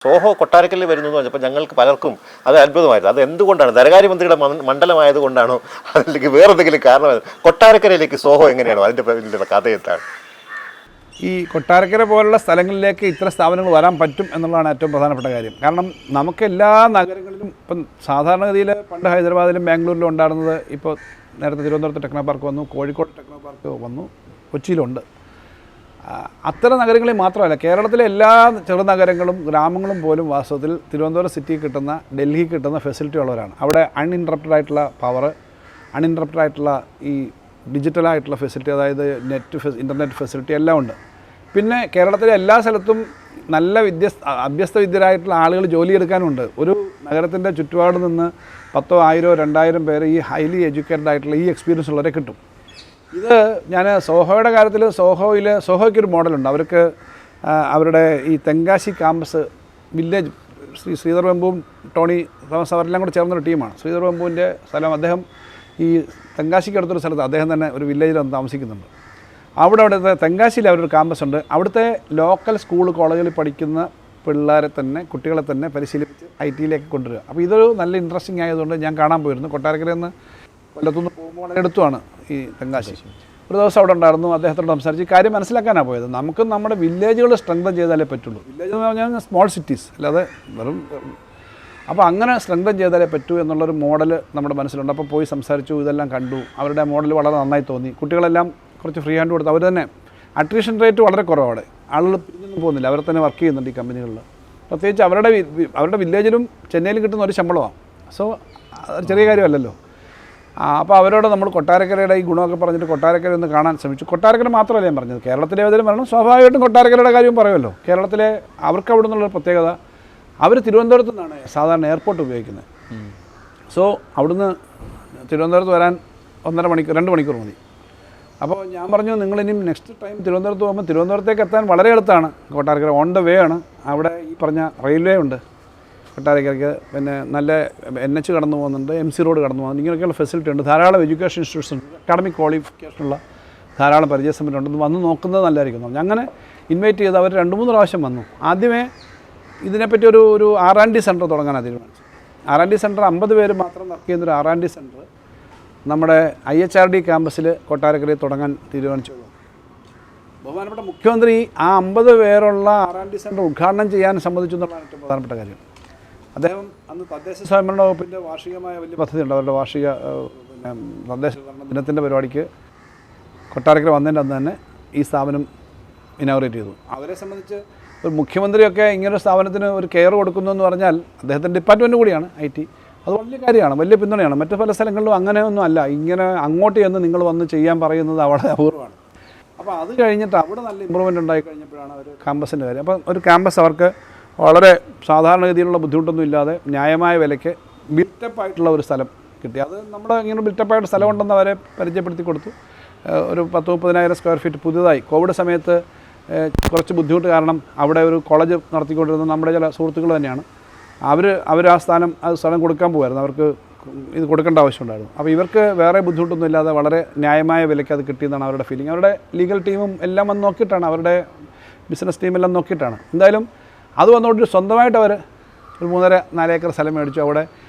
സോഹോ കൊട്ടാരക്കലിൽ വരുന്നു എന്ന് പറഞ്ഞപ്പോൾ ഞങ്ങൾക്ക് പലർക്കും അത് അത്ഭുതമായിരുന്നു. അത് എന്തുകൊണ്ടാണ്? ധനകാര്യമന്ത്രിയുടെ മണ്ഡലമായതുകൊണ്ടാണോ, അല്ലെങ്കിൽ വേറെ എന്തെങ്കിലും കാരണമായത്? കൊട്ടാരക്കരയിലേക്ക് സോഹോ എങ്ങനെയാണോ? അതിൻ്റെ പിന്നിലുള്ള കഥ എന്താണ്? ഈ കൊട്ടാരക്കര പോലുള്ള സ്ഥലങ്ങളിലേക്ക് ഇത്തരം സ്ഥാപനങ്ങൾ വരാൻ പറ്റും എന്നുള്ളതാണ് ഏറ്റവും പ്രധാനപ്പെട്ട കാര്യം. കാരണം നമുക്ക് എല്ലാ നഗരങ്ങളിലും ഇപ്പം സാധാരണഗതിയിൽ പണ്ട് ഹൈദരാബാദിലും ബാംഗ്ലൂരിലും ഉണ്ടായിരുന്നത് ഇപ്പോൾ നേരത്തെ തിരുവനന്തപുരത്ത് ടെക്നോ പാർക്ക് വന്നു, കോഴിക്കോട് ടെക്നോ പാർക്ക് വന്നു, കൊച്ചിയിലുണ്ട്. അത്തരം നഗരങ്ങളിൽ മാത്രമല്ല, കേരളത്തിലെ എല്ലാ ചെറുനഗരങ്ങളും ഗ്രാമങ്ങളും പോലും വാസ്തവത്തിൽ തിരുവനന്തപുരം സിറ്റിയിൽ കിട്ടുന്ന, ഡൽഹിക്ക് കിട്ടുന്ന ഫെസിലിറ്റി ഉള്ളവരാണ്. അവിടെ അൺഇൻറ്ററപ്റ്റഡ് ആയിട്ടുള്ള പവർ, അൺഇൻറ്ററപ്റ്റഡ് ആയിട്ടുള്ള ഈ ഡിജിറ്റലായിട്ടുള്ള ഫെസിലിറ്റി, അതായത് ഇൻ്റർനെറ്റ് ഫെസിലിറ്റി എല്ലാം ഉണ്ട്. പിന്നെ കേരളത്തിലെ എല്ലാ സ്ഥലത്തും നല്ല അഭ്യസ്തവിദ്യരായിട്ടുള്ള ആളുകൾ ജോലിയെടുക്കാനുണ്ട്. ഒരു നഗരത്തിൻ്റെ ചുറ്റുപാട് നിന്ന് 10,000, 1000, 2000 പേര് ഈ ഹൈലി എഡ്യൂക്കേറ്റഡ് ആയിട്ടുള്ള ഈ എക്സ്പീരിയൻസ് ഉള്ളവരെ കിട്ടും. ഇത് ഞാൻ സോഹോയുടെ കാര്യത്തിൽ സോഹോയ്ക്കൊരു മോഡലുണ്ട്. അവർക്ക് അവരുടെ ഈ തെങ്കാശി ക്യാമ്പസ് വില്ലേജ്, ശ്രീധർ വെമ്പുവും ടോണി തോമസ് അവരെല്ലാം കൂടെ ചേർന്നൊരു ടീമാണ്. ശ്രീധർ വെമ്പുവിൻ്റെ സ്ഥലം, അദ്ദേഹം ഈ തെങ്കാശിക്ക് അടുത്തൊരു സ്ഥലത്ത് അദ്ദേഹം തന്നെ ഒരു വില്ലേജിൽ വന്ന് താമസിക്കുന്നുണ്ട്. അവിടുത്തെ തെങ്കാശിയിൽ അവരൊരു ക്യാമ്പസ് ഉണ്ട്. അവിടുത്തെ ലോക്കൽ സ്കൂൾ കോളേജുകളിൽ പഠിക്കുന്ന പിള്ളേരെ തന്നെ, കുട്ടികളെ തന്നെ പരിശീലിപ്പിച്ച് IT-യിലേക്ക് കൊണ്ടുവരിക. അപ്പോൾ ഇതൊരു നല്ല ഇൻട്രസ്റ്റിംഗ് ആയതുകൊണ്ട് ഞാൻ കാണാൻ പോയിരുന്നു. കൊട്ടാരക്കരയിൽ നിന്ന് കൊല്ലത്തുനിന്ന് പോകുമ്പോൾ വളരെ അടുത്തുമാണ് ഈ തെങ്കാശി. ഒരു ദിവസം അവിടെ ഉണ്ടായിരുന്നു, അദ്ദേഹത്തോട് സംസാരിച്ച് ഈ കാര്യം മനസ്സിലാക്കാനാണ് പോയത്. നമുക്ക് നമ്മുടെ വില്ലേജുകൾ സ്ട്രെങ്തൻ ചെയ്താലേ പറ്റുള്ളൂ. വില്ലേജ് എന്ന് പറഞ്ഞാൽ സ്മോൾ സിറ്റീസ്, അല്ലാതെ വെറും. അപ്പോൾ അങ്ങനെ സ്ട്രെങ്തൻ ചെയ്താലേ പറ്റൂ എന്നുള്ളൊരു മോഡൽ നമ്മുടെ മനസ്സിലുണ്ട്. അപ്പോൾ പോയി സംസാരിച്ചു, ഇതെല്ലാം കണ്ടു. അവരുടെ മോഡൽ വളരെ നന്നായി തോന്നി. കുട്ടികളെല്ലാം കുറച്ച് ഫ്രീ ഹാൻഡ് കൊടുത്ത്, അവർ തന്നെ അട്രീഷൻ റേറ്റ് വളരെ കുറവാണ്. ആളുകൾ പിരിഞ്ഞൊന്നും പോകുന്നില്ല, അവർ തന്നെ വർക്ക് ചെയ്യുന്നുണ്ട് ഈ കമ്പനികളിൽ. പ്രത്യേകിച്ച് അവരുടെ വില്ലേജിലും ചെന്നൈയിലും കിട്ടുന്ന ഒരു ശമ്പളമാണ്. സോ അതൊരു ചെറിയ കാര്യമല്ലല്ലോ. അപ്പോൾ അവരോട് നമ്മൾ കൊട്ടാരക്കരയുടെ ഈ ഗുണമൊക്കെ പറഞ്ഞിട്ട് കൊട്ടാരക്കര ഒന്ന് കാണാൻ ശ്രമിച്ചു. കൊട്ടാരക്കര മാത്രമല്ല ഞാൻ പറഞ്ഞത്, കേരളത്തിലെ ഏതെങ്കിലും വരണം, സ്വാഭാവികമായിട്ടും കൊട്ടാരക്കരയുടെ കാര്യം പറയുമല്ലോ. കേരളത്തിലെ അവർക്ക് അവിടെ നിന്നുള്ളൊരു പ്രത്യേകത, അവർ തിരുവനന്തപുരത്തു നിന്നാണ് സാധാരണ എയർപോർട്ട് ഉപയോഗിക്കുന്നത്. സോ അവിടുന്ന് തിരുവനന്തപുരത്ത് വരാൻ 1.5 മണിക്കൂർ 2 മണിക്കൂർ മതി. അപ്പോൾ ഞാൻ പറഞ്ഞു, നിങ്ങളിനിയും നെക്സ്റ്റ് ടൈം തിരുവനന്തപുരത്ത് പോകുമ്പോൾ തിരുവനന്തപുരത്തേക്ക് എത്താൻ വളരെ എളുപ്പമാണ്. കൊട്ടാരക്കര ഓൺ ദ വേ ആണ്. അവിടെ ഈ പറഞ്ഞ റെയിൽവേ ഉണ്ട് കൊട്ടാരക്കരയ്ക്ക്. പിന്നെ നല്ല NH കടന്നു പോകുന്നുണ്ട്, MC റോഡ് കടന്നു പോകുന്നുണ്ട്. ഇങ്ങനെയൊക്കെയുള്ള ഫെസിലിറ്റി ഉണ്ട്. ധാരാളം എഡ്യൂക്കേഷൻ ഇൻസ്റ്റിറ്റ്യൂട്ട്സ് ഉണ്ട്, അക്കാഡമിക് ക്വാളിഫിക്കേഷനുള്ള ധാരാളം പരിചയസമ്പന്നരുണ്ട്. വന്ന് നോക്കുന്നത് നല്ലതായിരിക്കും. അങ്ങനെ ഇൻവൈറ്റ് ചെയ്ത് അവർ 2-3 പ്രാവശ്യം വന്നു. ആദ്യമേ ഇതിനെപ്പറ്റി ഒരു R&D സെൻറ്റർ തുടങ്ങാനാണ് തീരുമാനിച്ചത്. R&D സെൻറ്റർ 50 പേര് മാത്രം വർക്ക് ചെയ്യുന്നൊരു R&D സെൻറ്റർ നമ്മുടെ IHRD ക്യാമ്പസിൽ കൊട്ടാരക്കരയിൽ തുടങ്ങാൻ തീരുമാനിച്ചു. ബഹുമാനപ്പെട്ട മുഖ്യമന്ത്രി ആ 50 പേരുള്ള R&D സെൻറ്റർ ഉദ്ഘാടനം ചെയ്യാൻ സമ്മതിച്ചു എന്നുള്ളതാണ് ഏറ്റവും പ്രധാനപ്പെട്ട കാര്യം. അദ്ദേഹം അന്ന് തദ്ദേശ സ്വയംഭരണ വകുപ്പിൻ്റെ വാർഷികമായ വലിയ പദ്ധതിയുണ്ട്. അവരുടെ വാർഷിക തദ്ദേശ സ്വയംഭരണ ദിനത്തിൻ്റെ പരിപാടിക്ക് കൊട്ടാരക്കര വന്നതിൻ്റെ അന്ന് തന്നെ ഈ സ്ഥാപനം ഇനോഗ്രേറ്റ് ചെയ്തു. അവരെ സംബന്ധിച്ച് ഒരു മുഖ്യമന്ത്രിയൊക്കെ ഇങ്ങനൊരു സ്ഥാപനത്തിന് ഒരു കെയർ കൊടുക്കുന്നു എന്ന് പറഞ്ഞാൽ അദ്ദേഹത്തിൻ്റെ ഡിപ്പാർട്ട്മെൻറ്റ് കൂടിയാണ് IT. അത് വലിയ കാര്യമാണ്, വലിയ പിന്തുണയാണ്. മറ്റു പല സ്ഥലങ്ങളിലും അങ്ങനെയൊന്നും അല്ല. ഇങ്ങനെ അങ്ങോട്ട് ചെന്ന് നിങ്ങൾ വന്ന് ചെയ്യാൻ പറയുന്നത് വളരെ അപൂർവമാണ്. അപ്പോൾ അത് കഴിഞ്ഞിട്ട് അവിടെ നല്ല ഇമ്പ്രൂവ്മെൻറ്റ് ഉണ്ടായി കഴിഞ്ഞപ്പോഴാണ് ഒരു ക്യാമ്പസിൻ്റെ കാര്യം. അപ്പോൾ ഒരു ക്യാമ്പസ് അവർക്ക് വളരെ സാധാരണഗതിയിലുള്ള ബുദ്ധിമുട്ടൊന്നും ഇല്ലാതെ ന്യായമായ വിലയ്ക്ക് ബിൽറ്റപ്പായിട്ടുള്ള ഒരു സ്ഥലം കിട്ടി. അത് നമ്മുടെ ഇങ്ങനെ ബിൽറ്റപ്പായിട്ട് സ്ഥലം ഉണ്ടെന്ന് അവരെ പരിചയപ്പെടുത്തി കൊടുത്തു. ഒരു 10-30,000 സ്ക്വയർ ഫീറ്റ് പുതിയതായി കോവിഡ് സമയത്ത് കുറച്ച് ബുദ്ധിമുട്ട് കാരണം അവിടെ ഒരു കോളേജ് നടത്തിക്കൊണ്ടിരുന്ന നമ്മുടെ ചില സുഹൃത്തുക്കൾ തന്നെയാണ്. അവർ ആ സ്ഥലം കൊടുക്കാൻ പോകുമായിരുന്നു. അവർക്ക് ഇത് കൊടുക്കേണ്ട ആവശ്യമുണ്ടായിരുന്നു. അപ്പോൾ ഇവർക്ക് വേറെ ബുദ്ധിമുട്ടൊന്നും ഇല്ലാതെ വളരെ ന്യായമായ വിലയ്ക്ക് അത് കിട്ടിയെന്നാണ് അവരുടെ ഫീലിംഗ്. അവരുടെ ലീഗൽ ടീമും എല്ലാം വന്ന് നോക്കിയിട്ടാണ്, അവരുടെ ബിസിനസ് ടീമെല്ലാം നോക്കിയിട്ടാണ്. എന്തായാലും അത് വന്നുകൊണ്ട് സ്വന്തമായിട്ട് അവർ ഒരു 3.5-4 ഏക്കർ സ്ഥലം മേടിച്ചു. അവിടെ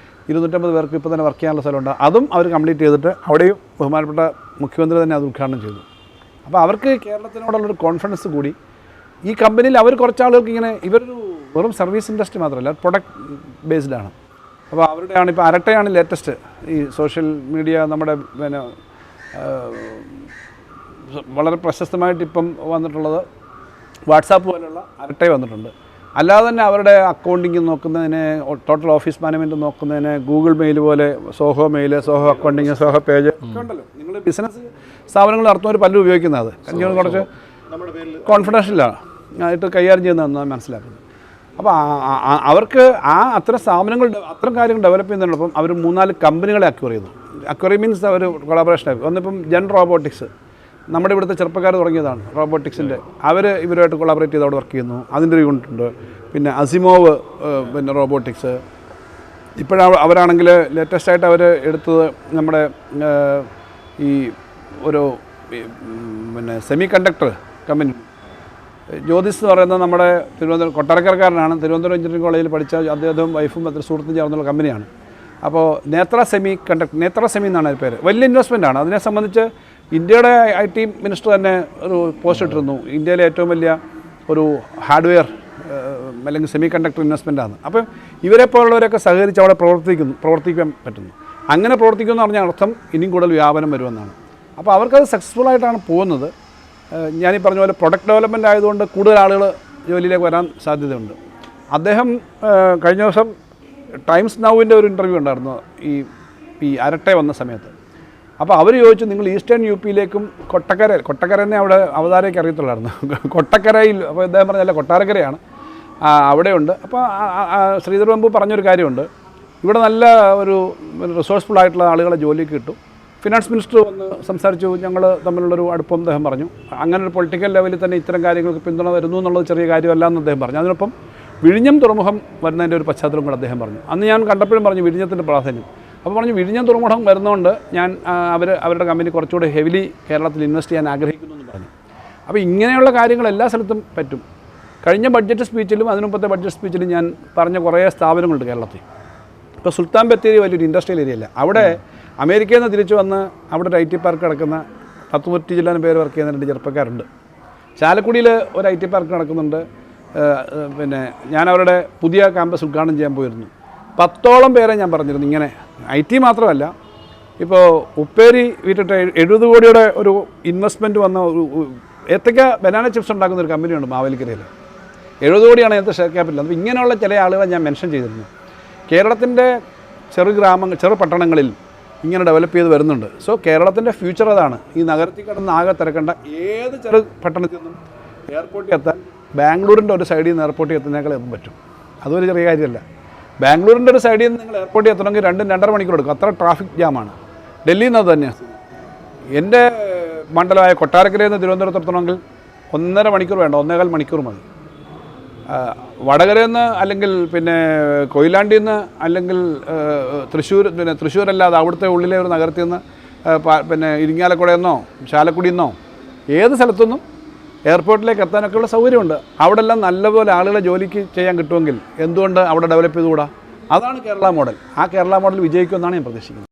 250 പേർക്ക് ഇപ്പോൾ തന്നെ വർക്ക് ചെയ്യാനുള്ള സ്ഥലമുണ്ട്. അതും അവർ കംപ്ലീറ്റ് ചെയ്തിട്ട് അവിടെയും ബഹുമാനപ്പെട്ട മുഖ്യമന്ത്രി തന്നെ അത് ഉദ്ഘാടനം ചെയ്തു. അപ്പോൾ അവർക്ക് കേരളത്തിനോടുള്ളൊരു കോൺഫിഡൻസ് കൂടി. ഈ കമ്പനിയിൽ അവർ കുറച്ച് ആളുകൾക്ക് ഇങ്ങനെ, ഇവരൊരു വെറും സർവീസ് ഇൻഡസ്ട്രി മാത്രമല്ല, പ്രൊഡക്റ്റ് ബേസ്ഡാണ്. അപ്പോൾ അവരുടെയാണ് ഇപ്പോൾ അരട്ടയാണ് ലേറ്റസ്റ്റ് ഈ സോഷ്യൽ മീഡിയ നമ്മുടെ പിന്നെ വളരെ പ്രശസ്തമായിട്ട് ഇപ്പം വന്നിട്ടുള്ളത്. വാട്സാപ്പ് പോലുള്ള അരട്ട വന്നിട്ടുണ്ട്. അല്ലാതെ തന്നെ അവരുടെ അക്കൗണ്ടിങ് നോക്കുന്നതിന്, ടോട്ടൽ ഓഫീസ് മാനേജ്മെൻറ്റ് നോക്കുന്നതിന് ഗൂഗിൾ മെയിൽ പോലെ Zoho mail, Zoho accounting, Zoho page ഒക്കെ ഉണ്ടല്ലോ. നിങ്ങൾ ബിസിനസ് സ്ഥാപനങ്ങൾ നടത്തുന്നവർ പലരും ഉപയോഗിക്കുന്നത്. അത് കുറച്ച് കോൺഫിഡൻഷ്യലാണ് ആയിട്ട് കൈകാര്യം ചെയ്യുന്നതെന്നാണ് മനസ്സിലാക്കുന്നത്. അപ്പോൾ അവർക്ക് അത്തരം സ്ഥാപനങ്ങൾ, അത്തരം കാര്യങ്ങൾ ഡെവലപ്പ് ചെയ്യുന്നതിനോടൊപ്പം അവർ 3-4 കമ്പനികളെ അക്വയർ ചെയ്തു. അക്വയർ മീൻസ് അവർ കൊളാബറേഷനായി ഒന്നിപ്പം ജെൻ റോബോട്ടിക്സ്, നമ്മുടെ ഇവിടുത്തെ ചെറുപ്പക്കാർ തുടങ്ങിയതാണ് റോബോട്ടിക്സിൻ്റെ. ഇവരുമായിട്ട് കൊളാബറേറ്റ് ചെയ്ത് അവിടെ വർക്ക് ചെയ്യുന്നു. അതിൻ്റെ ഒരു യൂണിറ്റ് ഉണ്ട്. പിന്നെ അസിമോവ് പിന്നെ റോബോട്ടിക്സ്. അവരാണെങ്കിൽ ലേറ്റസ്റ്റായിട്ട് അവർ എടുത്തത് നമ്മുടെ ഈ ഒരു പിന്നെ സെമി കണ്ടക്ടർ കമ്പനി ജ്യോതിസ് എന്ന് പറയുന്ന നമ്മുടെ തിരുവനന്തപുരം കൊട്ടാരക്കരക്കാരനാണ്. തിരുവനന്തപുരം എഞ്ചിനീയറിംഗ് കോളേജിൽ പഠിച്ച അദ്ദേഹവും വൈഫും അത്ര സുഹൃത്തും ചേർന്നുള്ള കമ്പനിയാണ്. അപ്പോൾ നേത്ര സെമി എന്നാണ് അതിൻ്റെ പേര്. വലിയ ഇൻവെസ്റ്റ്മെൻറ്റാണ്. അതിനെ സംബന്ധിച്ച് ഇന്ത്യയുടെ IT മിനിസ്റ്റർ തന്നെ ഒരു പോസ്റ്റ് ഇട്ടിരുന്നു, ഇന്ത്യയിലെ ഏറ്റവും വലിയ ഒരു ഹാർഡ്വെയർ അല്ലെങ്കിൽ സെമി കണ്ടക്ടർ ഇൻവെസ്റ്റ്മെൻറ്റാണ്. അപ്പം ഇവരെ പോലുള്ളവരൊക്കെ സഹകരിച്ച് അവിടെ പ്രവർത്തിക്കാൻ പറ്റുന്നു. അങ്ങനെ പ്രവർത്തിക്കുമെന്ന് പറഞ്ഞാൽ അർത്ഥം ഇനിയും കൂടുതൽ വ്യാപനം വരുമെന്നാണ്. അപ്പോൾ അവർക്കത് സക്സസ്ഫുള്ളായിട്ടാണ് പോകുന്നത്. ഞാനീ പറഞ്ഞ പോലെ പ്രൊഡക്റ്റ് ഡെവലപ്മെൻ്റ് ആയതുകൊണ്ട് കൂടുതൽ ആളുകൾ ജോലിയിലേക്ക് വരാൻ സാധ്യതയുണ്ട്. അദ്ദേഹം കഴിഞ്ഞ ദിവസം ടൈംസ് നൗവിൻ്റെ ഒരു ഇൻ്റർവ്യൂ ഉണ്ടായിരുന്നു ഈ അരട്ടെ വന്ന സമയത്ത്. അപ്പോൾ അവർ ചോദിച്ചു, നിങ്ങൾ ഈസ്റ്റേൺ UP-യിലേക്കും കൊട്ടക്കരനെ അവിടെ അവതാരയ്ക്ക് അറിയത്തുള്ളായിരുന്നു, കൊട്ടക്കരയിൽ. അപ്പോൾ അദ്ദേഹം പറഞ്ഞല്ല, കൊട്ടാരക്കരയാണ്, അവിടെയുണ്ട്. അപ്പോൾ ശ്രീധർ ബാബു പറഞ്ഞൊരു കാര്യമുണ്ട്, ഇവിടെ നല്ല ഒരു റിസോഴ്സ്ഫുൾ ആയിട്ടുള്ള ആളുകളെ ജോലിക്ക് കിട്ടും. ഫിനാൻസ് മിനിസ്റ്റർ വന്ന് സംസാരിച്ചു, ഞങ്ങൾ തമ്മിലുള്ളൊരു അടുപ്പം അദ്ദേഹം പറഞ്ഞു. അങ്ങനെ ഒരു പൊളിറ്റിക്കൽ ലെവലിൽ തന്നെ ഇത്തരം കാര്യങ്ങൾക്ക് പിന്തുണ വരുന്നു എന്നുള്ളത് ചെറിയ കാര്യമല്ല എന്ന് അദ്ദേഹം പറഞ്ഞു. അതിനൊപ്പം വിഴിഞ്ഞം തുറമുഖം വരുന്നതിൻ്റെ ഒരു പശ്ചാത്തലം കൂടെ അദ്ദേഹം പറഞ്ഞു. അന്ന് ഞാൻ കണ്ടപ്പോഴും പറഞ്ഞു വിഴിഞ്ഞത്തിൻ്റെ പ്രാധാന്യം. അപ്പോൾ പറഞ്ഞു, വിഴിഞ്ഞം തുറമുഖം വരുന്നതുകൊണ്ട് ഞാൻ അവരുടെ കമ്പനി കുറച്ചുകൂടി ഹെവിലി കേരളത്തിൽ ഇൻവെസ്റ്റ് ചെയ്യാൻ ആഗ്രഹിക്കുന്നു എന്ന് പറഞ്ഞു. അപ്പോൾ ഇങ്ങനെയുള്ള കാര്യങ്ങൾ എല്ലാ സ്ഥലത്തും പറ്റും. കഴിഞ്ഞ ബഡ്ജറ്റ് സ്പീച്ചിലും അതിനുമ്പത്തെ ബഡ്ജറ്റ് സ്പീച്ചിലും ഞാൻ പറഞ്ഞ കുറേ സ്ഥാപനങ്ങളുണ്ട് കേരളത്തിൽ. ഇപ്പോൾ സുൽത്താൻ ബത്തേരി വലിയൊരു ഇൻഡസ്ട്രിയൽ ഏരിയയല്ല. അവിടെ അമേരിക്കയിൽ നിന്ന് തിരിച്ചു വന്ന് അവിടെ ഒരു IT പാർക്ക് കിടക്കുന്ന 10 ജില്ലാന് പേര് വർക്ക് ചെയ്യുന്ന 2 ചെറുപ്പക്കാരുണ്ട്. ചാലക്കുടിയിൽ ഒരു IT പാർക്ക് നടക്കുന്നുണ്ട്. പിന്നെ ഞാൻ അവരുടെ പുതിയ ക്യാമ്പസ് ഉദ്ഘാടനം ചെയ്യാൻ പോയിരുന്നു. 10ഓളം പേരെ ഞാൻ പറഞ്ഞിരുന്നു. ഇങ്ങനെ IT മാത്രമല്ല, ഇപ്പോൾ ഉപ്പേരി വിറ്റിട്ട് 70 കോടിയുടെ ഒരു ഇൻവെസ്റ്റ്മെൻറ്റ് വന്ന ഒരു ഏത്തക്ക ബനാന ചിപ്സ് ഉണ്ടാക്കുന്ന ഒരു കമ്പനിയുണ്ട് മാവേലിക്കരയിൽ. 70 കോടിയാണ് അതിനകത്ത് ഷെയർ ക്യാപിറ്റൽ. അപ്പോൾ ഇങ്ങനെയുള്ള ചില ആളുകളെ ഞാൻ മെൻഷൻ ചെയ്തിരുന്നു. കേരളത്തിൻ്റെ ചെറു പട്ടണങ്ങളിൽ ഇങ്ങനെ ഡെവലപ്പ് ചെയ്ത് വരുന്നുണ്ട്. സോ കേരളത്തിൻ്റെ ഫ്യൂച്ചർ അതാണ്. ഈ നഗരത്തിൽ കിടന്ന് ആകെ തിരക്കേണ്ട ഏത് ചെറു പട്ടണത്തിൽ നിന്നും എയർപോർട്ടിൽ എത്താൻ ബാംഗ്ലൂരിൻ്റെ ഒരു സൈഡിൽ നിന്ന് എയർപോർട്ടിൽ എത്തുന്നതിനേക്കാൾ എത്തും പറ്റും. അതൊരു ചെറിയ കാര്യമല്ല. ബാംഗ്ലൂരിൻ്റെ ഒരു സൈഡിൽ നിന്ന് നിങ്ങൾ എയർപോർട്ടിൽ എത്തണമെങ്കിൽ 2-2.5 മണിക്കൂർ എടുക്കും. അത്ര ട്രാഫിക് ജാമാണ്. ഡൽഹിയിൽ നിന്ന് അത് തന്നെയാണ്. എൻ്റെ മണ്ഡലമായ കൊട്ടാരക്കരയിൽ നിന്ന് തിരുവനന്തപുരത്ത് എത്തണമെങ്കിൽ 1.5 മണിക്കൂർ വേണ്ട, 1.25 മണിക്കൂർ മതി. വടകരയിൽ നിന്ന് അല്ലെങ്കിൽ പിന്നെ കൊയിലാണ്ടിയിൽ നിന്ന് അല്ലെങ്കിൽ തൃശ്ശൂരല്ലാതെ അവിടുത്തെ ഉള്ളിലെ ഒരു നഗരത്തിൽ നിന്ന് പിന്നെ ഇരിങ്ങാലക്കുടയിൽ നിന്നോ ചാലക്കുടിയിൽ നിന്നോ ഏത് സ്ഥലത്തുനിന്നും എയർപോർട്ടിലേക്ക് എത്താനൊക്കെയുള്ള സൗകര്യമുണ്ട്. അവിടെ എല്ലാം നല്ലപോലെ ആളുകളെ ജോലിക്ക് ചെയ്യാൻ കിട്ടുമെങ്കിൽ എന്തുകൊണ്ട് അവിടെ ഡെവലപ്പ് ചെയ്തുകൂടാ? അതാണ് കേരള മോഡൽ. ആ കേരള മോഡൽ വിജയിക്കുമെന്നാണ് ഞാൻ പ്രതീക്ഷിക്കുന്നത്.